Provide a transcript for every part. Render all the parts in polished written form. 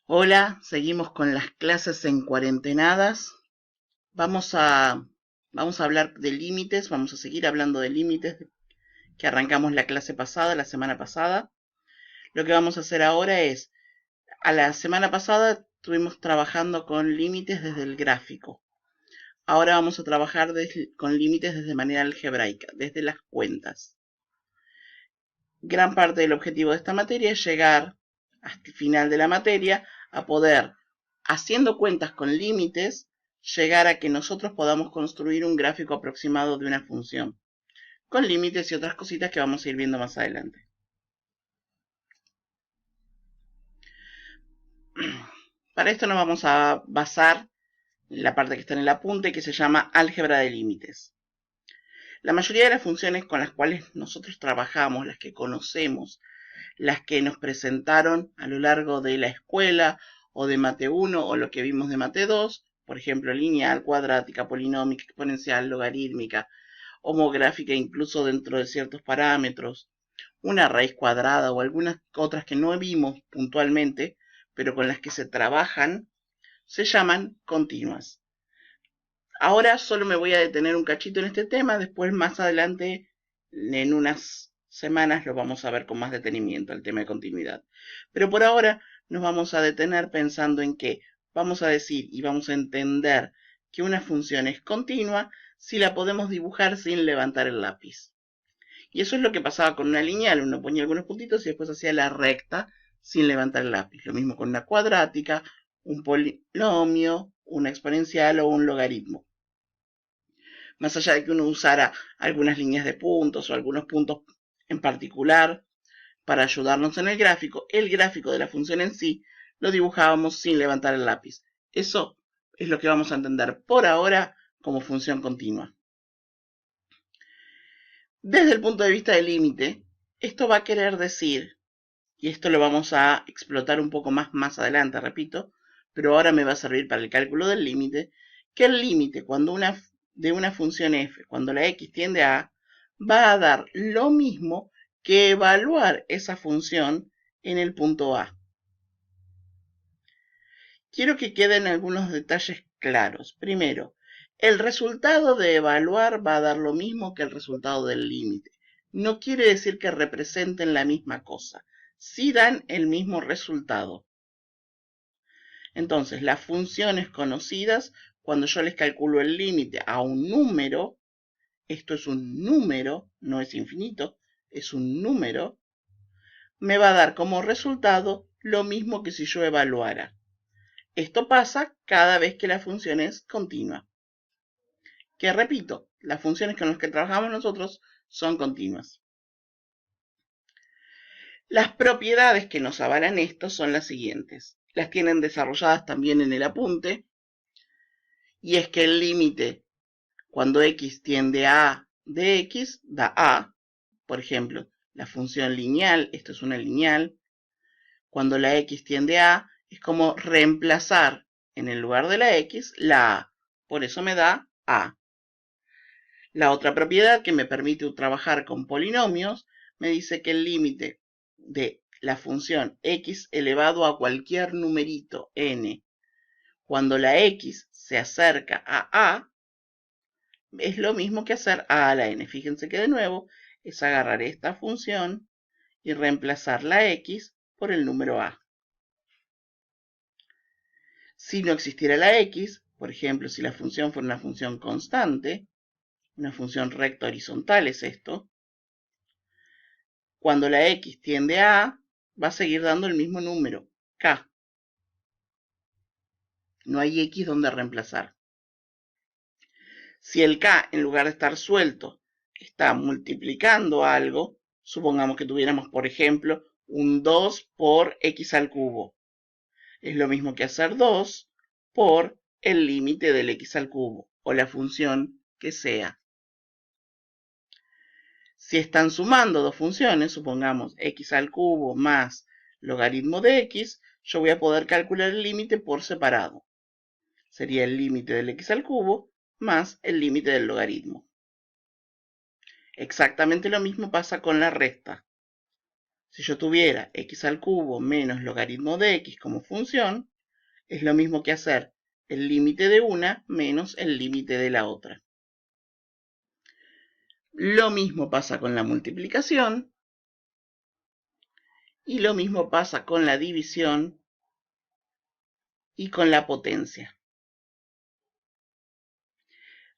Hola, seguimos con las clases en cuarentenadas. Vamos a, vamos a hablar de límites, vamos a seguir hablando de límites que arrancamos la clase pasada, la semana pasada. Lo que vamos a hacer ahora es, a la semana pasada estuvimos trabajando con límites desde el gráfico. Ahora vamos a trabajar con límites desde manera algebraica, desde las cuentas. Gran parte del objetivo de esta materia es llegar hasta el final de la materia a poder, haciendo cuentas con límites, llegar a que nosotros podamos construir un gráfico aproximado de una función, con límites y otras cositas que vamos a ir viendo más adelante. Para esto nos vamos a basar en la parte que está en el apunte, que se llama álgebra de límites. La mayoría de las funciones con las cuales nosotros trabajamos, las que conocemos, las que nos presentaron a lo largo de la escuela o de Mate 1 o lo que vimos de Mate 2, por ejemplo, lineal, cuadrática, polinómica, exponencial, logarítmica, homográfica, incluso dentro de ciertos parámetros, una raíz cuadrada o algunas otras que no vimos puntualmente, pero con las que se trabajan, se llaman continuas. Ahora solo me voy a detener un cachito en este tema, después más adelante, en unas semanas, lo vamos a ver con más detenimiento, el tema de continuidad. Pero por ahora nos vamos a detener pensando en que vamos a decir y vamos a entender que una función es continua si la podemos dibujar sin levantar el lápiz. Y eso es lo que pasaba con una lineal, uno ponía algunos puntitos y después hacía la recta sin levantar el lápiz. Lo mismo con una cuadrática, un polinomio, una exponencial o un logaritmo. Más allá de que uno usara algunas líneas de puntos o algunos puntos en particular para ayudarnos en el gráfico de la función en sí lo dibujábamos sin levantar el lápiz. Eso es lo que vamos a entender por ahora como función continua. Desde el punto de vista del límite, esto va a querer decir, y esto lo vamos a explotar un poco más adelante, repito, pero ahora me va a servir para el cálculo del límite, que el límite de una función f, cuando la x tiende a, va a dar lo mismo que evaluar esa función en el punto A. Quiero que queden algunos detalles claros. Primero, el resultado de evaluar va a dar lo mismo que el resultado del límite. No quiere decir que representen la misma cosa. Sí dan el mismo resultado. Entonces, las funciones conocidas, cuando yo les calculo el límite a un número, esto es un número, no es infinito, es un número, me va a dar como resultado lo mismo que si yo evaluara. Esto pasa cada vez que la función es continua. Que repito, las funciones con las que trabajamos nosotros son continuas. Las propiedades que nos avalan esto son las siguientes. Las tienen desarrolladas también en el apunte. Y es que el límite cuando x tiende a A de x da A. Por ejemplo, la función lineal, esto es una lineal. Cuando la x tiende a, es como reemplazar en el lugar de la x la A. Por eso me da A. La otra propiedad que me permite trabajar con polinomios me dice que el límite de la función x elevado a cualquier numerito n, cuando la x se acerca a, es lo mismo que hacer a la n. Fíjense que de nuevo es agarrar esta función y reemplazar la x por el número a. Si no existiera la x, por ejemplo, si la función fuera una función constante, una función recta horizontal es esto, cuando la x tiende a A, va a seguir dando el mismo número, k. No hay x donde reemplazar. Si el k, en lugar de estar suelto, está multiplicando algo, supongamos que tuviéramos, por ejemplo, un 2 por x al cubo. Es lo mismo que hacer 2 por el límite del x al cubo, o la función que sea. Si están sumando dos funciones, supongamos x al cubo más logaritmo de x, yo voy a poder calcular el límite por separado. Sería el límite del x al cubo más el límite del logaritmo. Exactamente lo mismo pasa con la resta. Si yo tuviera x al cubo menos logaritmo de x como función, es lo mismo que hacer el límite de una menos el límite de la otra. Lo mismo pasa con la multiplicación y lo mismo pasa con la división y con la potencia.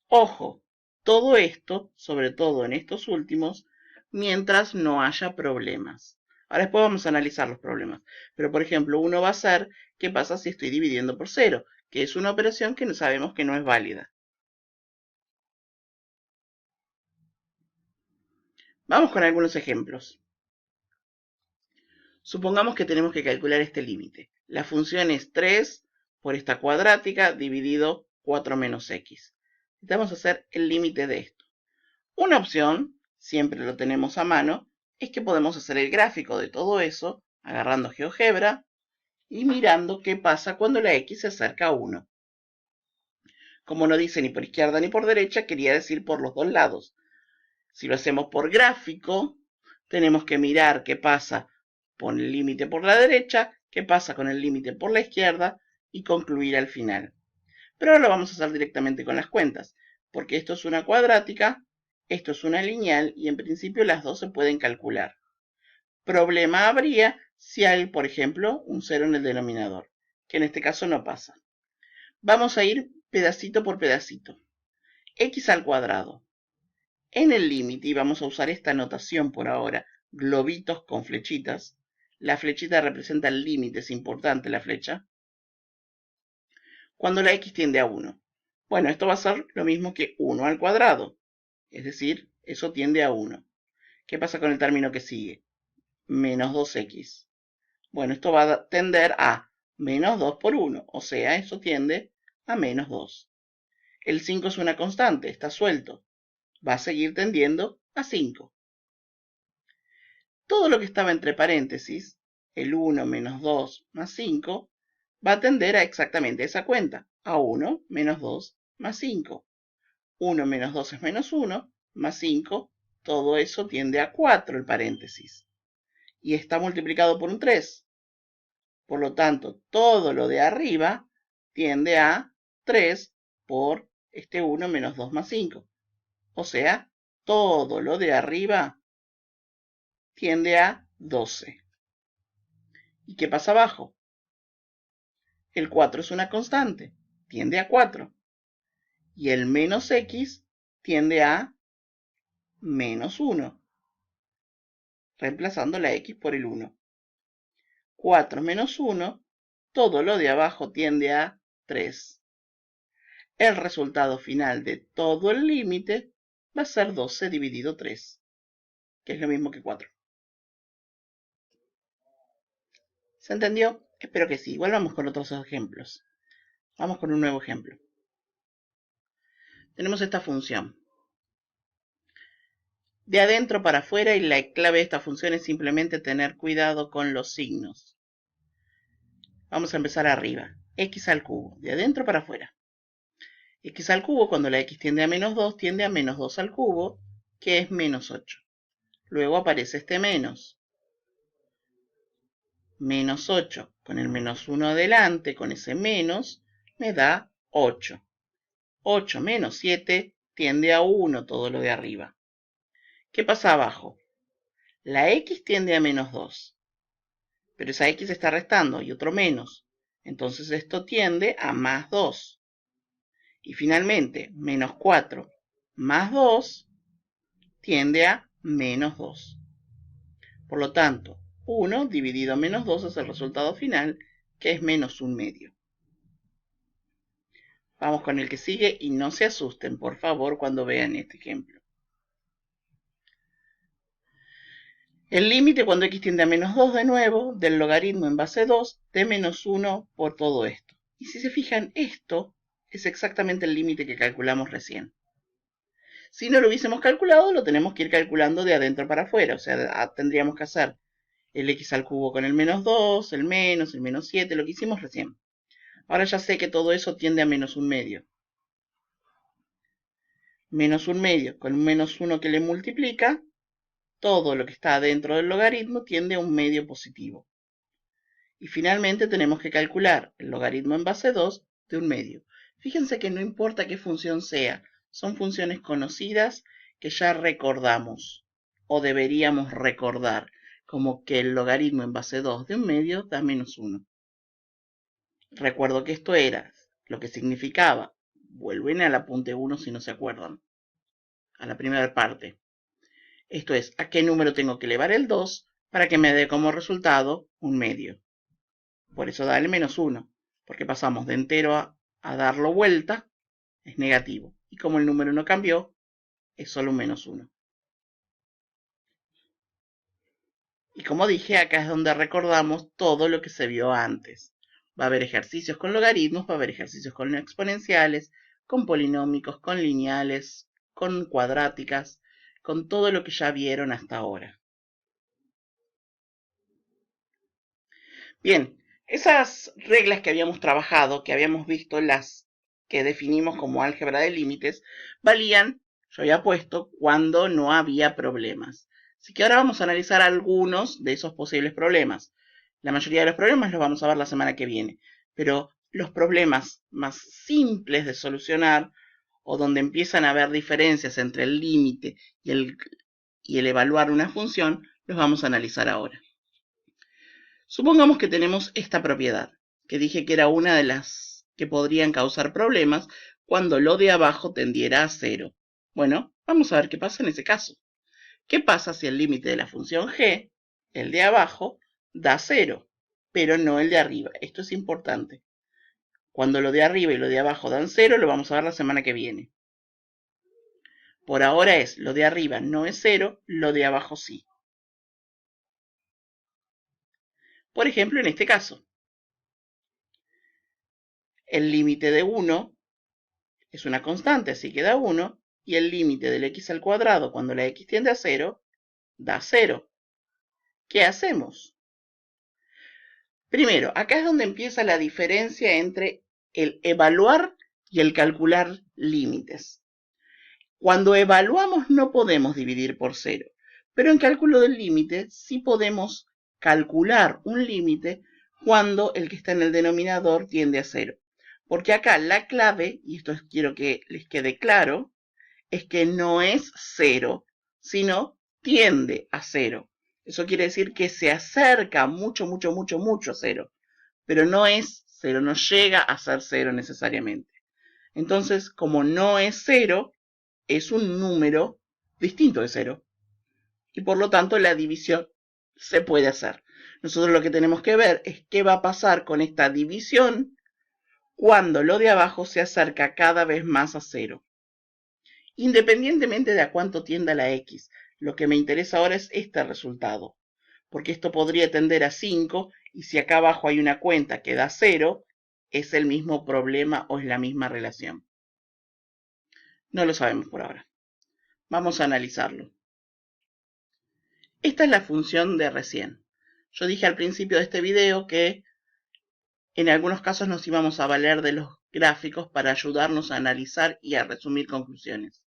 Ojo, todo esto, sobre todo en estos últimos, mientras no haya problemas. Ahora después vamos a analizar los problemas. Pero por ejemplo, uno va a ser, ¿qué pasa si estoy dividiendo por 0? Que es una operación que no sabemos que no es válida. Vamos con algunos ejemplos. Supongamos que tenemos que calcular este límite. La función es 3 por esta cuadrática dividido 4 menos x. Necesitamos hacer el límite de esto. Una opción, siempre lo tenemos a mano, es que podemos hacer el gráfico de todo eso agarrando GeoGebra y mirando qué pasa cuando la x se acerca a 1. Como no dice ni por izquierda ni por derecha, quería decir por los dos lados. Si lo hacemos por gráfico, tenemos que mirar qué pasa con el límite por la derecha, qué pasa con el límite por la izquierda y concluir al final. Pero ahora lo vamos a hacer directamente con las cuentas, porque esto es una cuadrática, esto es una lineal y en principio las dos se pueden calcular. Problema habría si hay, por ejemplo, un 0 en el denominador, que en este caso no pasa. Vamos a ir pedacito por pedacito. X al cuadrado. En el límite, y vamos a usar esta notación por ahora, globitos con flechitas. La flechita representa el límite, es importante la flecha. Cuando la x tiende a 1. Bueno, esto va a ser lo mismo que 1 al cuadrado. Es decir, eso tiende a 1. ¿Qué pasa con el término que sigue? Menos 2x. Bueno, esto va a tender a menos 2 por 1. O sea, eso tiende a menos 2. El 5 es una constante, está suelto. Va a seguir tendiendo a 5. Todo lo que estaba entre paréntesis, el 1 menos 2 más 5, va a tender a exactamente esa cuenta, a 1 menos 2 más 5. 1 menos 2 es menos 1, más 5, todo eso tiende a 4 el paréntesis. Y está multiplicado por un 3. Por lo tanto, todo lo de arriba tiende a 3 por este 1 menos 2 más 5. O sea, todo lo de arriba tiende a 12. ¿Y qué pasa abajo? El 4 es una constante, tiende a 4. Y el menos x tiende a menos 1, reemplazando la x por el 1. 4 menos 1, todo lo de abajo tiende a 3. El resultado final de todo el límite va a ser 12 dividido 3, que es lo mismo que 4. ¿Se entendió? Espero que sí. Igual vamos con otros ejemplos. Vamos con un nuevo ejemplo. Tenemos esta función. De adentro para afuera, y la clave de esta función es simplemente tener cuidado con los signos. Vamos a empezar arriba. X al cubo, de adentro para afuera. X al cubo, cuando la x tiende a menos 2, tiende a menos 2 al cubo, que es menos 8. Luego aparece este menos. Menos 8, con el menos 1 adelante, con ese menos, me da 8. 8 menos 7 tiende a 1 todo lo de arriba. ¿Qué pasa abajo? La x tiende a menos 2. Pero esa x está restando y otro menos. Entonces esto tiende a más 2. Y finalmente, menos 4 más 2 tiende a menos 2. Por lo tanto, 1 dividido menos 2 es el resultado final, que es menos 1/2. Vamos con el que sigue y no se asusten, por favor, cuando vean este ejemplo. El límite cuando x tiende a menos 2 de nuevo, del logaritmo en base 2 de menos 1 por todo esto. Y si se fijan, esto es exactamente el límite que calculamos recién. Si no lo hubiésemos calculado, lo tenemos que ir calculando de adentro para afuera. O sea, tendríamos que hacer el x al cubo con el menos 2, el menos 7, lo que hicimos recién. Ahora ya sé que todo eso tiende a menos 1/2. Menos 1/2 con un menos 1 que le multiplica, todo lo que está dentro del logaritmo tiende a un medio positivo. Y finalmente tenemos que calcular el logaritmo en base 2 de un medio. Fíjense que no importa qué función sea, son funciones conocidas que ya recordamos o deberíamos recordar, como que el logaritmo en base 2 de un medio da menos 1. Recuerdo que esto era lo que significaba, vuelven al apunte 1 si no se acuerdan, a la primera parte. Esto es, ¿a qué número tengo que elevar el 2 para que me dé como resultado un medio? Por eso da el menos 1, porque pasamos de entero a darlo vuelta, es negativo. Y como el número no cambió, es solo un menos 1. Y como dije, acá es donde recordamos todo lo que se vio antes. Va a haber ejercicios con logaritmos, va a haber ejercicios con exponenciales, con polinómicos, con lineales, con cuadráticas, con todo lo que ya vieron hasta ahora. Bien, esas reglas que habíamos trabajado, que habíamos visto, las que definimos como álgebra de límites, valían, yo había puesto, cuando no había problemas. Así que ahora vamos a analizar algunos de esos posibles problemas. La mayoría de los problemas los vamos a ver la semana que viene, pero los problemas más simples de solucionar o donde empiezan a haber diferencias entre el límite y el evaluar una función, los vamos a analizar ahora. Supongamos que tenemos esta propiedad, que dije que era una de las que podrían causar problemas cuando lo de abajo tendiera a 0. Bueno, vamos a ver qué pasa en ese caso. ¿Qué pasa si el límite de la función g, el de abajo, da 0, pero no el de arriba? Esto es importante. Cuando lo de arriba y lo de abajo dan 0, lo vamos a ver la semana que viene. Por ahora es, lo de arriba no es 0, lo de abajo sí. Por ejemplo, en este caso, el límite de 1 es una constante, así que da 1, y el límite del x al cuadrado cuando la x tiende a 0, da 0. ¿Qué hacemos? Primero, acá es donde empieza la diferencia entre el evaluar y el calcular límites. Cuando evaluamos no podemos dividir por 0, pero en cálculo del límite sí podemos calcular un límite cuando el que está en el denominador tiende a 0. Porque acá la clave, y esto quiero que les quede claro, es que no es 0, sino tiende a 0. Eso quiere decir que se acerca mucho, mucho, mucho, mucho a 0, pero no es 0, no llega a ser 0 necesariamente. Entonces, como no es 0, es un número distinto de 0. Y por lo tanto, la división se puede hacer. Nosotros lo que tenemos que ver es qué va a pasar con esta división cuando lo de abajo se acerca cada vez más a 0. Independientemente de a cuánto tienda la x, lo que me interesa ahora es este resultado, porque esto podría tender a 5 y si acá abajo hay una cuenta que da 0, es el mismo problema o es la misma relación. No lo sabemos por ahora. Vamos a analizarlo. Esta es la función de recién. Yo dije al principio de este video que en algunos casos nos íbamos a valer de los gráficos para ayudarnos a analizar y a resumir conclusiones.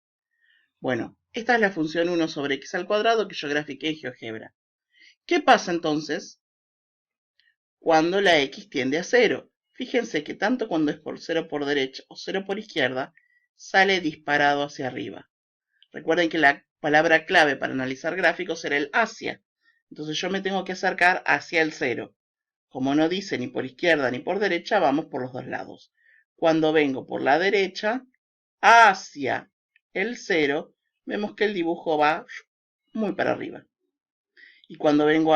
Bueno, esta es la función 1 sobre x al cuadrado que yo grafiqué en GeoGebra. ¿Qué pasa entonces cuando la x tiende a 0? Fíjense que tanto cuando es por 0 por derecha o 0 por izquierda, sale disparado hacia arriba. Recuerden que la palabra clave para analizar gráficos era el hacia. Entonces yo me tengo que acercar hacia el 0. Como no dice ni por izquierda ni por derecha, vamos por los dos lados. Cuando vengo por la derecha hacia el 0, vemos que el dibujo va muy para arriba. Y cuando vengo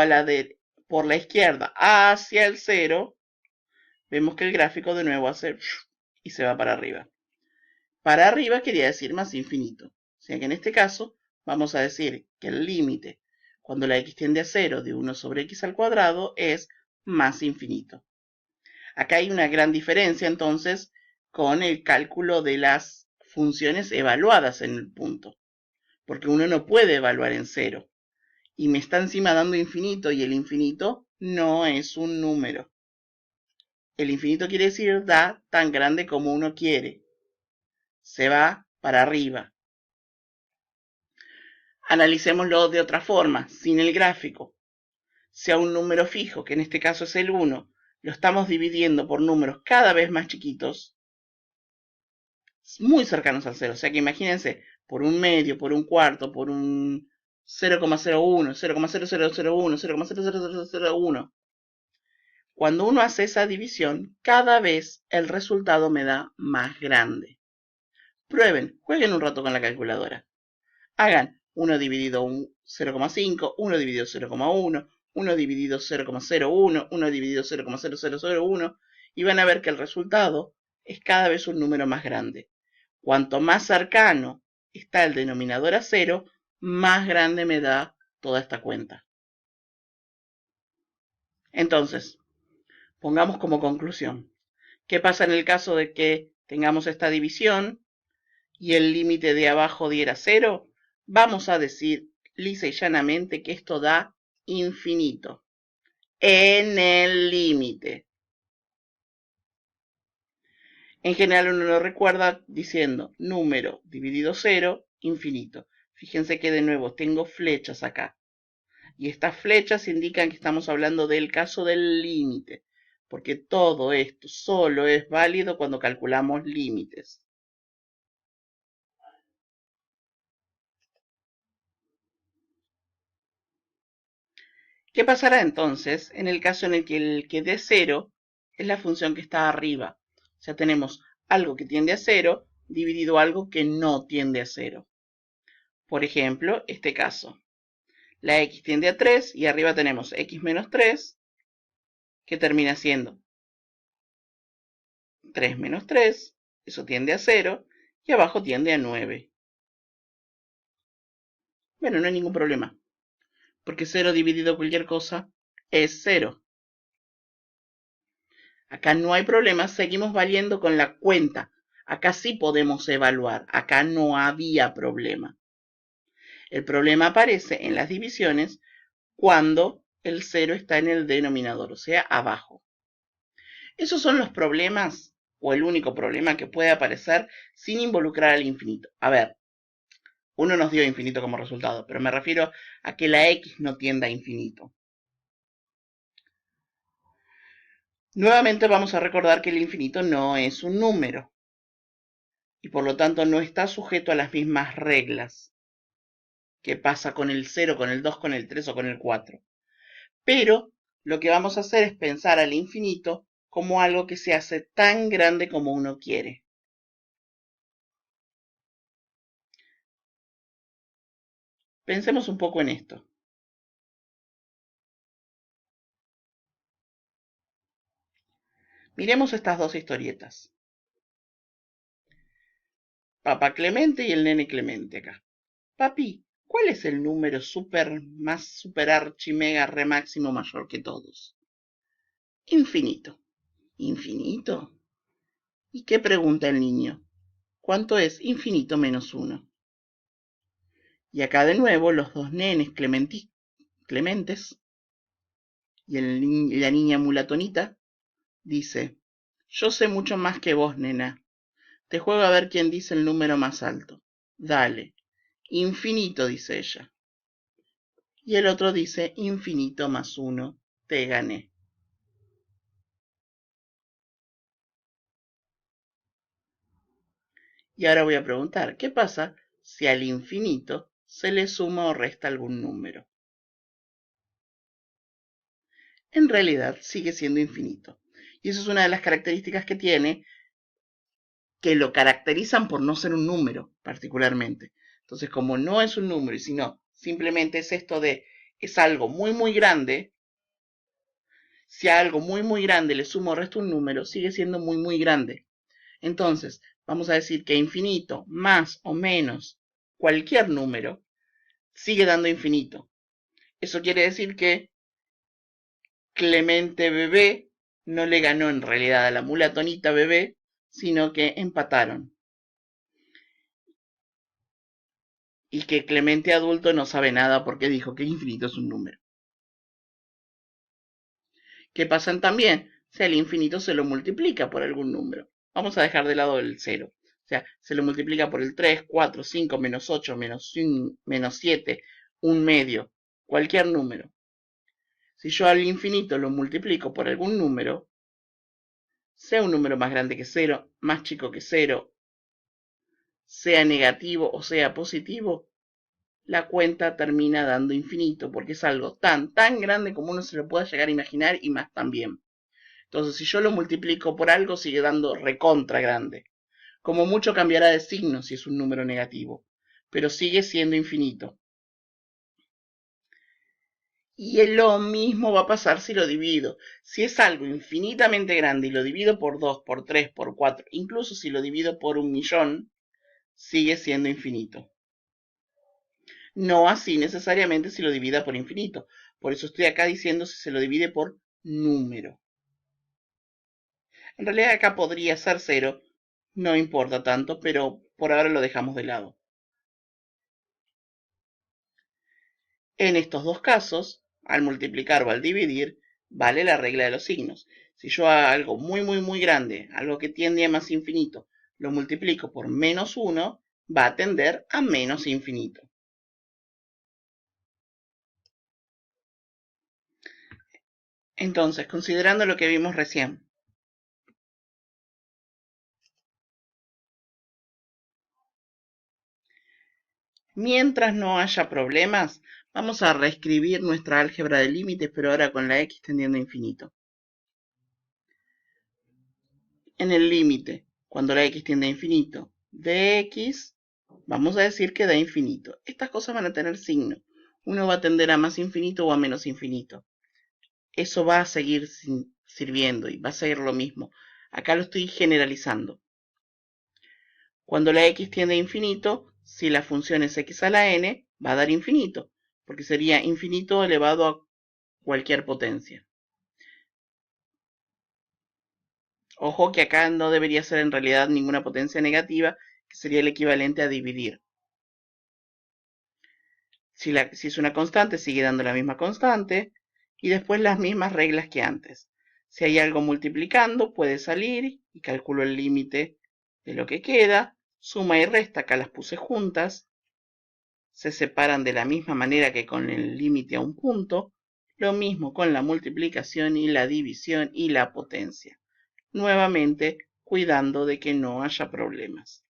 por la izquierda hacia el 0, vemos que el gráfico de nuevo hace y se va para arriba. Para arriba quería decir más infinito. O sea que en este caso vamos a decir que el límite cuando la x tiende a 0 de 1 sobre x al cuadrado es más infinito. Acá hay una gran diferencia entonces con el cálculo de las funciones evaluadas en el punto. Porque uno no puede evaluar en 0. Y me está encima dando infinito y el infinito no es un número. El infinito quiere decir da tan grande como uno quiere. Se va para arriba. Analicémoslo de otra forma, sin el gráfico. Si a un número fijo, que en este caso es el 1, lo estamos dividiendo por números cada vez más chiquitos, muy cercanos al 0. O sea que imagínense, por un medio, por un cuarto, por un 0,01, 0,0001, 0,00001. Cuando uno hace esa división, cada vez el resultado me da más grande. Prueben, jueguen un rato con la calculadora. Hagan 1 dividido 0,5, 1 dividido 0,1, 1 dividido 0,01, 1 dividido 0,0001 y van a ver que el resultado es cada vez un número más grande. Cuanto más cercano está el denominador a 0, más grande me da toda esta cuenta. Entonces, pongamos como conclusión, ¿qué pasa en el caso de que tengamos esta división y el límite de abajo diera 0? Vamos a decir lisa y llanamente que esto da infinito en el límite. En general uno lo recuerda diciendo número dividido 0, infinito. Fíjense que de nuevo tengo flechas acá. Y estas flechas indican que estamos hablando del caso del límite, porque todo esto solo es válido cuando calculamos límites. ¿Qué pasará entonces en el caso en el que dé 0 es la función que está arriba? O sea, tenemos algo que tiende a 0 dividido algo que no tiende a 0. Por ejemplo, este caso. La x tiende a 3 y arriba tenemos x menos 3, que termina siendo 3 menos 3, eso tiende a 0, y abajo tiende a 9. Bueno, no hay ningún problema, porque 0 dividido cualquier cosa es 0. Acá no hay problema, seguimos valiendo con la cuenta. Acá sí podemos evaluar, acá no había problema. El problema aparece en las divisiones cuando el 0 está en el denominador, o sea, abajo. Esos son los problemas, o el único problema que puede aparecer sin involucrar al infinito. A ver, uno nos dio infinito como resultado, pero me refiero a que la x no tienda a infinito. Nuevamente vamos a recordar que el infinito no es un número y por lo tanto no está sujeto a las mismas reglas que pasa con el 0, con el 2, con el 3 o con el 4. Pero lo que vamos a hacer es pensar al infinito como algo que se hace tan grande como uno quiere. Pensemos un poco en esto. Miremos estas dos historietas. Papá Clemente y el nene Clemente acá. Papi, ¿cuál es el número más super archi mega re máximo mayor que todos? Infinito. ¿Infinito? ¿Y qué pregunta el niño? ¿Cuánto es infinito menos 1? Y acá de nuevo los dos nenes Clementes y la niña mulatonita dice, yo sé mucho más que vos, nena. Te juego a ver quién dice el número más alto. Dale. Infinito, dice ella. Y el otro dice, infinito más 1. Te gané. Y ahora voy a preguntar, ¿qué pasa si al infinito se le suma o resta algún número? En realidad sigue siendo infinito. Y eso es una de las características que tiene, que lo caracterizan por no ser un número particularmente. Entonces, como no es un número, sino simplemente es esto de, es algo muy, muy grande, si a algo muy, muy grande le sumo o resto un número, sigue siendo muy, muy grande. Entonces, vamos a decir que infinito más o menos cualquier número sigue dando infinito. Eso quiere decir que Clemente bebé no le ganó en realidad a la mulatonita bebé, sino que empataron. Y que Clemente adulto no sabe nada porque dijo que infinito es un número. ¿Qué pasan también si al infinito se lo multiplica por algún número? Vamos a dejar de lado el 0. O sea, se lo multiplica por el 3, 4, 5, menos 8, menos 7, un medio, cualquier número. Si yo al infinito lo multiplico por algún número, sea un número más grande que 0, más chico que 0, sea negativo o sea positivo, la cuenta termina dando infinito, porque es algo tan grande como uno se lo pueda llegar a imaginar y más también. Entonces, si yo lo multiplico por algo, sigue dando recontra grande. Como mucho cambiará de signo si es un número negativo, pero sigue siendo infinito. Y lo mismo va a pasar si lo divido. Si es algo infinitamente grande y lo divido por 2, por 3, por 4, incluso si lo divido por 1.000.000, sigue siendo infinito. No así necesariamente si lo divida por infinito. Por eso estoy acá diciendo si se lo divide por número. En realidad acá podría ser 0, no importa tanto, pero por ahora lo dejamos de lado. En estos dos casos, al multiplicar o al dividir, vale la regla de los signos. Si yo hago algo muy grande, algo que tiende a más infinito, lo multiplico por menos 1, va a tender a menos infinito. Entonces, considerando lo que vimos recién, mientras no haya problemas, vamos a reescribir nuestra álgebra de límites, pero ahora con la x tendiendo a infinito. En el límite, cuando la x tiende a infinito, de x, vamos a decir que da infinito. Estas cosas van a tener signo. Uno va a tender a más infinito o a menos infinito. Eso va a seguir sirviendo y va a ser lo mismo. Acá lo estoy generalizando. Cuando la x tiende a infinito, si la función es x a la n, va a dar infinito, porque sería infinito elevado a cualquier potencia. Ojo que acá no debería ser en realidad ninguna potencia negativa, que sería el equivalente a dividir. Si es una constante, sigue dando la misma constante y después las mismas reglas que antes. Si hay algo multiplicando, puede salir y calculo el límite de lo que queda. Suma y resta, acá las puse juntas. Se separan de la misma manera que con el límite a un punto. Lo mismo con la multiplicación y la división y la potencia. Nuevamente, cuidando de que no haya problemas.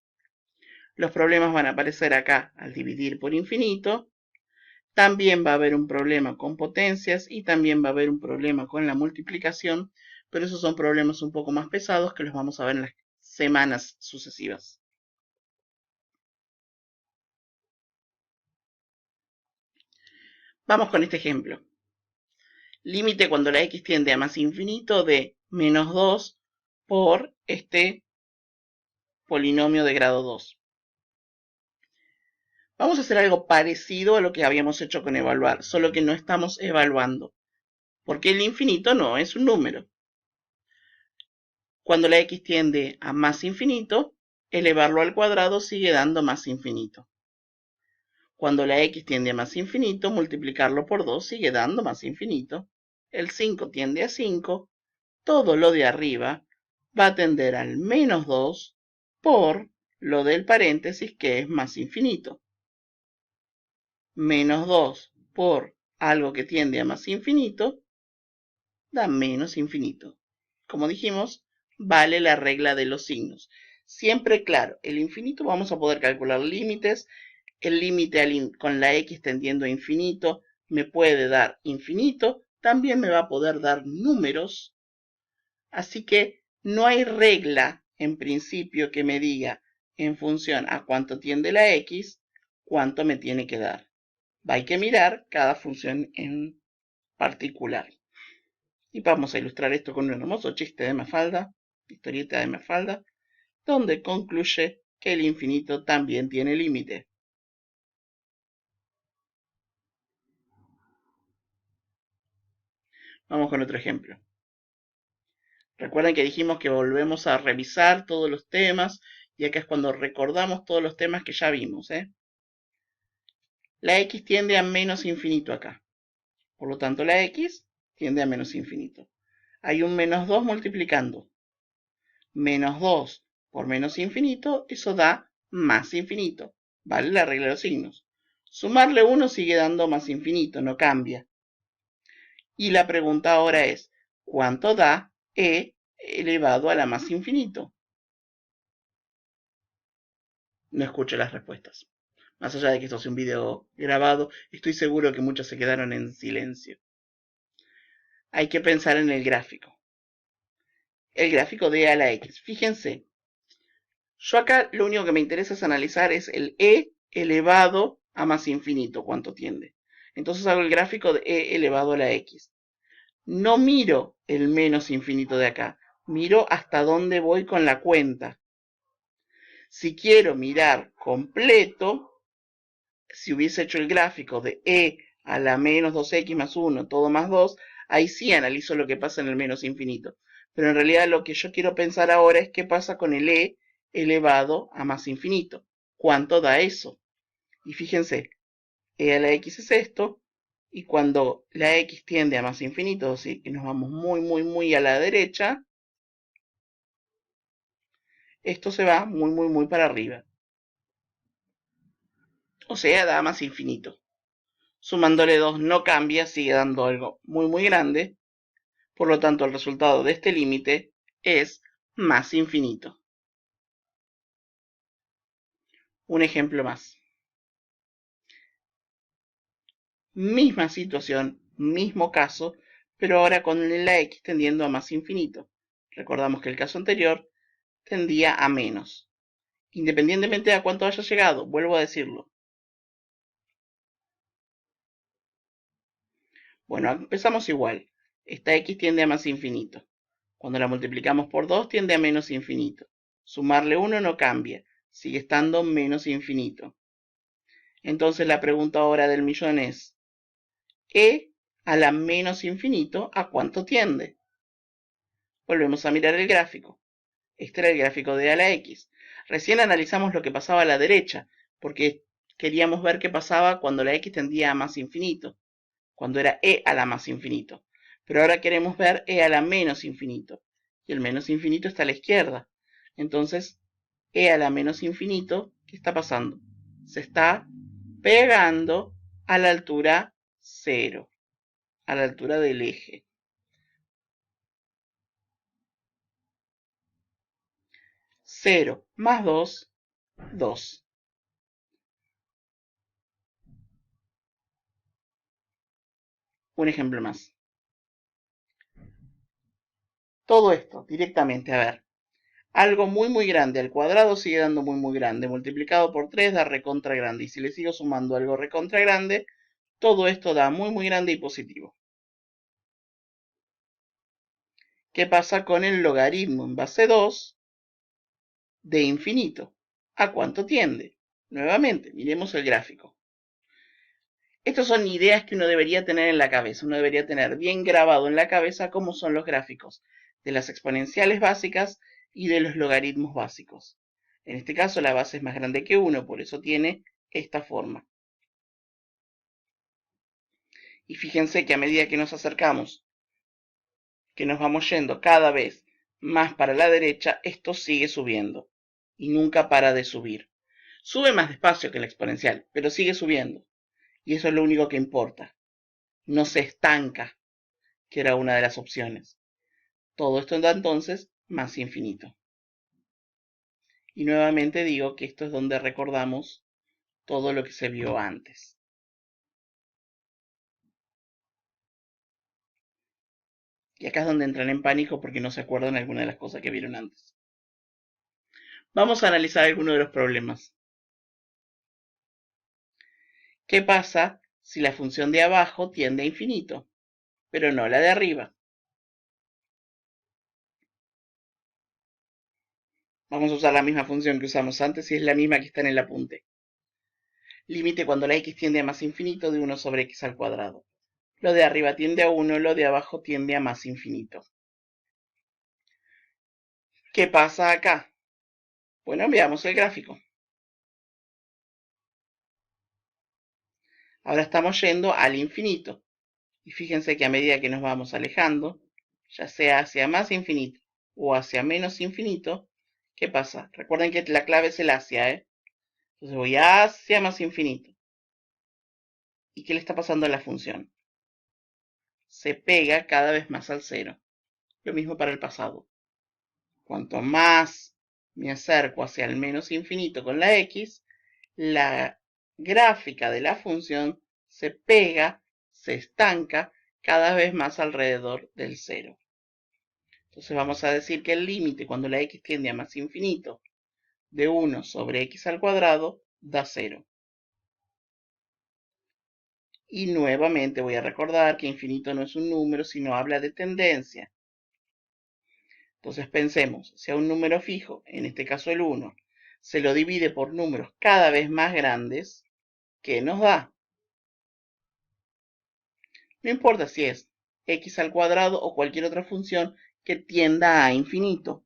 Los problemas van a aparecer acá al dividir por infinito. También va a haber un problema con potencias y también va a haber un problema con la multiplicación, pero esos son problemas un poco más pesados que los vamos a ver en las semanas sucesivas. Vamos con este ejemplo. Límite cuando la x tiende a más infinito de menos 2 por este polinomio de grado 2. Vamos a hacer algo parecido a lo que habíamos hecho con evaluar, solo que no estamos evaluando, porque el infinito no es un número. Cuando la x tiende a más infinito, elevarlo al cuadrado sigue dando más infinito. Cuando la x tiende a más infinito, multiplicarlo por 2 sigue dando más infinito. El 5 tiende a 5, todo lo de arriba va a tender al menos 2 por lo del paréntesis que es más infinito. Menos 2 por algo que tiende a más infinito da menos infinito. Como dijimos, vale la regla de los signos. Siempre claro, el infinito vamos a poder calcular límites. El límite con la x tendiendo a infinito me puede dar infinito. También me va a poder dar números. Así que no hay regla en principio que me diga en función a cuánto tiende la x, cuánto me tiene que dar. Hay que mirar cada función en particular. Y vamos a ilustrar esto con un hermoso chiste de Mafalda, historieta de Mafalda, donde concluye que el infinito también tiene límite. Vamos con otro ejemplo. Recuerden que dijimos que volvemos a revisar todos los temas y acá es cuando recordamos todos los temas que ya vimos. La x tiende a menos infinito acá. Por lo tanto, la x tiende a menos infinito. Hay un menos 2 multiplicando. Menos 2 por menos infinito, eso da más infinito. ¿Vale? La regla de los signos. Sumarle 1 sigue dando más infinito, no cambia. Y la pregunta ahora es, ¿cuánto da e elevado a la más infinito? No escucho las respuestas. Más allá de que esto sea un video grabado, estoy seguro que muchos se quedaron en silencio. Hay que pensar en el gráfico. El gráfico de e a la x. Fíjense, yo acá lo único que me interesa es analizar es el e elevado a más infinito, cuánto tiende. Entonces hago el gráfico de e elevado a la x. No miro el menos infinito de acá, miro hasta dónde voy con la cuenta. Si quiero mirar completo, si hubiese hecho el gráfico de e a la menos 2x más 1, todo más 2, ahí sí analizo lo que pasa en el menos infinito. Pero en realidad lo que yo quiero pensar ahora es qué pasa con el e elevado a más infinito. ¿Cuánto da eso? Y fíjense, e a la x es esto, y cuando la x tiende a más infinito, es decir, que nos vamos muy a la derecha, esto se va muy para arriba. O sea, da más infinito. Sumándole 2 no cambia, sigue dando algo muy grande. Por lo tanto, el resultado de este límite es más infinito. Un ejemplo más. Misma situación, mismo caso, pero ahora con la x tendiendo a más infinito. Recordamos que el caso anterior tendía a menos. Independientemente de a cuánto haya llegado, vuelvo a decirlo. Bueno, empezamos igual. Esta x tiende a más infinito. Cuando la multiplicamos por 2 tiende a menos infinito. Sumarle 1 no cambia, sigue estando menos infinito. Entonces la pregunta ahora del millón es, ¿e a la menos infinito a cuánto tiende? Volvemos a mirar el gráfico. Este era el gráfico de e a la x. Recién analizamos lo que pasaba a la derecha, porque queríamos ver qué pasaba cuando la x tendía a más infinito, cuando era e a la más infinito. Pero ahora queremos ver e a la menos infinito, y el menos infinito está a la izquierda. Entonces, e a la menos infinito, ¿qué está pasando? Se está pegando a la altura 0, a la altura del eje. 0 más 2, 2. Un ejemplo más. Todo esto directamente, a ver. Algo muy grande al cuadrado sigue dando muy grande. Multiplicado por 3 da recontra grande. Y si le sigo sumando algo recontra grande, todo esto da muy grande y positivo. ¿Qué pasa con el logaritmo en base 2 de infinito? ¿A cuánto tiende? Nuevamente, miremos el gráfico. Estas son ideas que uno debería tener en la cabeza. Uno debería tener bien grabado en la cabeza cómo son los gráficos de las exponenciales básicas y de los logaritmos básicos. En este caso la base es más grande que 1, por eso tiene esta forma. Y fíjense que a medida que nos acercamos, que nos vamos yendo cada vez más para la derecha, esto sigue subiendo y nunca para de subir. Sube más despacio que la exponencial, pero sigue subiendo. Y eso es lo único que importa. No se estanca, que era una de las opciones. Todo esto da entonces más infinito. Y nuevamente digo que esto es donde recordamos todo lo que se vio antes. Y acá es donde entran en pánico porque no se acuerdan alguna de las cosas que vieron antes. Vamos a analizar algunos de los problemas. ¿Qué pasa si la función de abajo tiende a infinito, pero no la de arriba? Vamos a usar la misma función que usamos antes y es la misma que está en el apunte. Límite cuando la x tiende a más infinito de 1 sobre x al cuadrado. Lo de arriba tiende a 1, lo de abajo tiende a más infinito. ¿Qué pasa acá? Bueno, veamos el gráfico. Ahora estamos yendo al infinito. Y fíjense que a medida que nos vamos alejando, ya sea hacia más infinito o hacia menos infinito, ¿Qué pasa? Recuerden que la clave es el hacia, ¿eh? Entonces voy hacia más infinito. ¿Y qué le está pasando a la función? Se pega cada vez más al cero. Lo mismo para el pasado. Cuanto más me acerco hacia el menos infinito con la x, la gráfica de la función se pega, se estanca cada vez más alrededor del cero. Entonces vamos a decir que el límite cuando la x tiende a más infinito de 1 sobre x al cuadrado da 0. Y nuevamente voy a recordar que infinito no es un número, sino habla de tendencia. Entonces pensemos, si a un número fijo, en este caso el 1, se lo divide por números cada vez más grandes, ¿qué nos da? No importa si es x al cuadrado o cualquier otra función que tienda a infinito.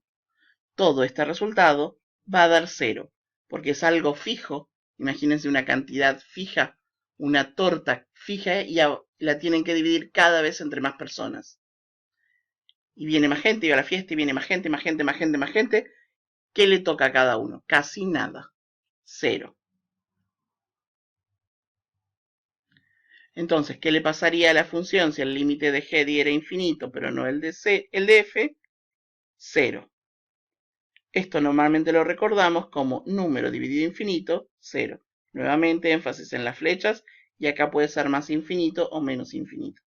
Todo este resultado va a dar 0, porque es algo fijo. Imagínense una cantidad fija, una torta fija y la tienen que dividir cada vez entre más personas. Y viene más gente, y va a la fiesta, y viene más gente, más gente, más gente, más gente. ¿Qué le toca a cada uno? Casi nada. 0. Entonces, ¿qué le pasaría a la función si el límite de g diera infinito, pero no el de f? 0. Esto normalmente lo recordamos como número dividido infinito, 0. Nuevamente, énfasis en las flechas, y acá puede ser más infinito o menos infinito.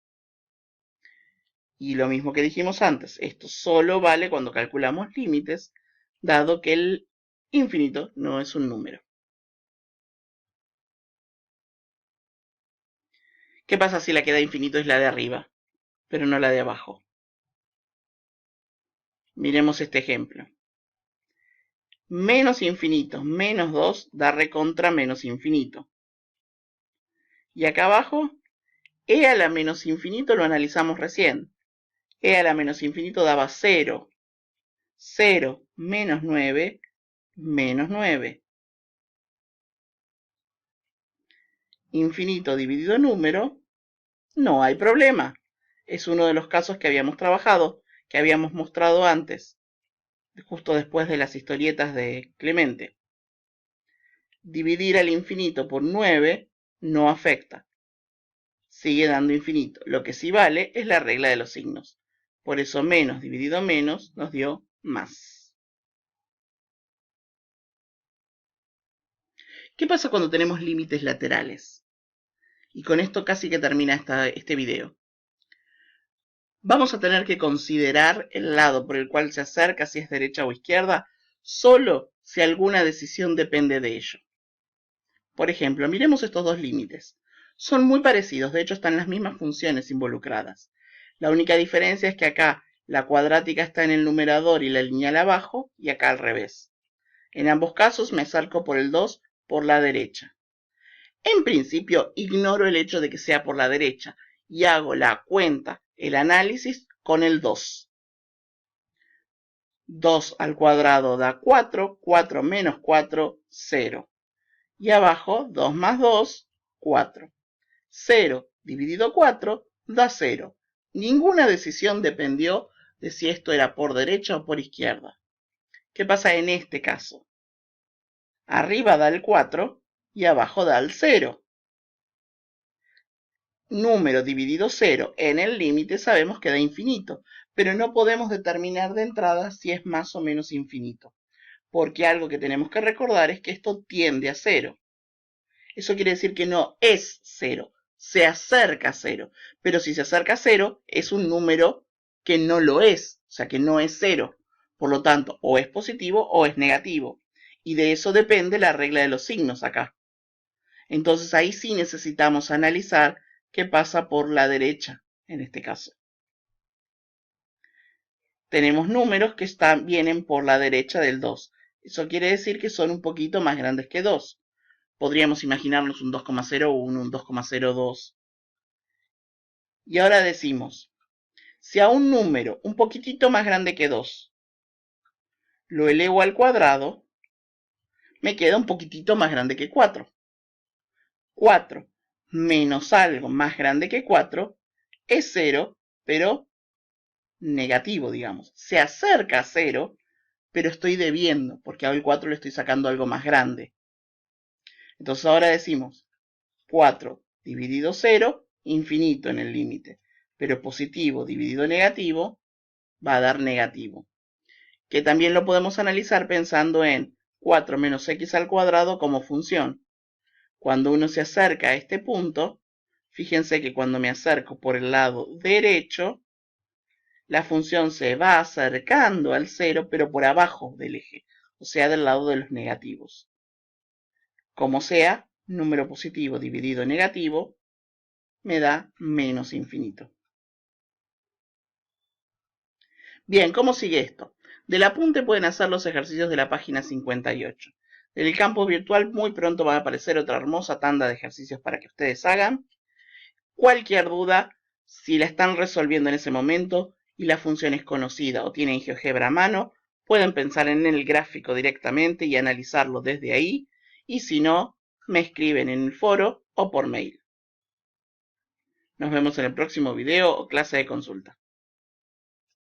Y lo mismo que dijimos antes, esto solo vale cuando calculamos límites, dado que el infinito no es un número. ¿Qué pasa si la que da infinito es la de arriba, pero no la de abajo? Miremos este ejemplo. Menos infinito menos 2 da recontra menos infinito. Y acá abajo, e a la menos infinito lo analizamos recién. E a la menos infinito daba 0. 0 menos 9, menos 9. Infinito dividido número, no hay problema. Es uno de los casos que habíamos trabajado, que habíamos mostrado antes, justo después de las historietas de Clemente. Dividir al infinito por 9 no afecta. Sigue dando infinito. Lo que sí vale es la regla de los signos. Por eso menos dividido menos nos dio más. ¿Qué pasa cuando tenemos límites laterales? Y con esto casi que termina este video. Vamos a tener que considerar el lado por el cual se acerca, si es derecha o izquierda, solo si alguna decisión depende de ello. Por ejemplo, miremos estos dos límites. Son muy parecidos, de hecho están las mismas funciones involucradas. La única diferencia es que acá la cuadrática está en el numerador y la lineal abajo, y acá al revés. En ambos casos me acerco por el 2 por la derecha. En principio ignoro el hecho de que sea por la derecha y hago la cuenta, el análisis con el 2. 2 al cuadrado da 4, 4 menos 4, 0. Y abajo 2 más 2, 4. 0 dividido 4 da 0. Ninguna decisión dependió de si esto era por derecha o por izquierda. ¿Qué pasa en este caso? Arriba da el 4 y abajo da el 0. Número dividido 0 en el límite sabemos que da infinito, pero no podemos determinar de entrada si es más o menos infinito, porque algo que tenemos que recordar es que esto tiende a 0. Eso quiere decir que no es 0, se acerca a 0, pero si se acerca a 0 es un número que no lo es, o sea que no es 0. Por lo tanto, o es positivo o es negativo. Y de eso depende la regla de los signos acá. Entonces ahí sí necesitamos analizar qué pasa por la derecha, en este caso. Tenemos números que vienen por la derecha del 2. Eso quiere decir que son un poquito más grandes que 2. Podríamos imaginarnos un 2,01, un 2,02. Y ahora decimos, si a un número un poquitito más grande que 2 lo elevo al cuadrado, me queda un poquitito más grande que 4. 4 menos algo más grande que 4 es 0, pero negativo, digamos. Se acerca a 0, pero estoy debiendo, porque al 4 le estoy sacando algo más grande. Entonces ahora decimos 4 dividido 0, infinito en el límite, pero positivo dividido negativo va a dar negativo. Que también lo podemos analizar pensando en 4 menos x al cuadrado como función. Cuando uno se acerca a este punto, fíjense que cuando me acerco por el lado derecho, la función se va acercando al 0, pero por abajo del eje, o sea, del lado de los negativos. Como sea, número positivo dividido negativo me da menos infinito. Bien, ¿cómo sigue esto? Del apunte pueden hacer los ejercicios de la página 58. En el campo virtual muy pronto va a aparecer otra hermosa tanda de ejercicios para que ustedes hagan. Cualquier duda, si la están resolviendo en ese momento y la función es conocida o tienen GeoGebra a mano, pueden pensar en el gráfico directamente y analizarlo desde ahí, y si no, me escriben en el foro o por mail. Nos vemos en el próximo video o clase de consulta.